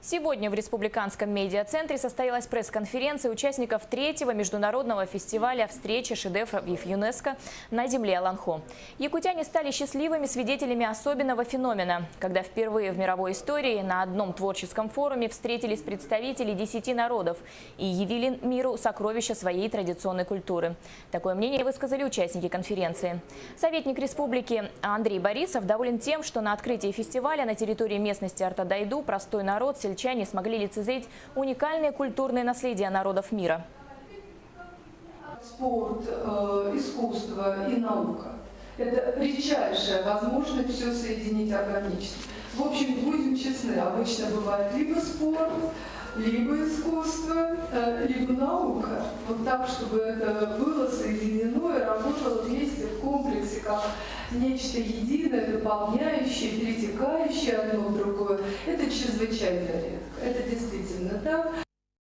Сегодня в Республиканском медиацентре состоялась пресс-конференция участников третьего международного фестиваля «Встреча шедевров ЮНЕСКО на земле Аланхо». Якутяне стали счастливыми свидетелями особенного феномена, когда впервые в мировой истории на одном творческом форуме встретились представители 10 народов и явили миру сокровища своей традиционной культуры. Такое мнение высказали участники конференции. Советник республики Андрей Борисов доволен тем, что на открытии фестиваля на территории местности Артадайду простой народ, сельчане смогли лицезреть уникальное культурное наследие народов мира. Спорт, искусство и наука – это редчайшая возможность все соединить органично. В общем, будем честны, обычно бывает либо спорт, либо искусство, либо наука. Вот так, чтобы это было соединено и работало вместе в комплексе, как нечто единое, дополняющее, перетекающее одно в другое. Это чрезвычайно редко. Это действительно так.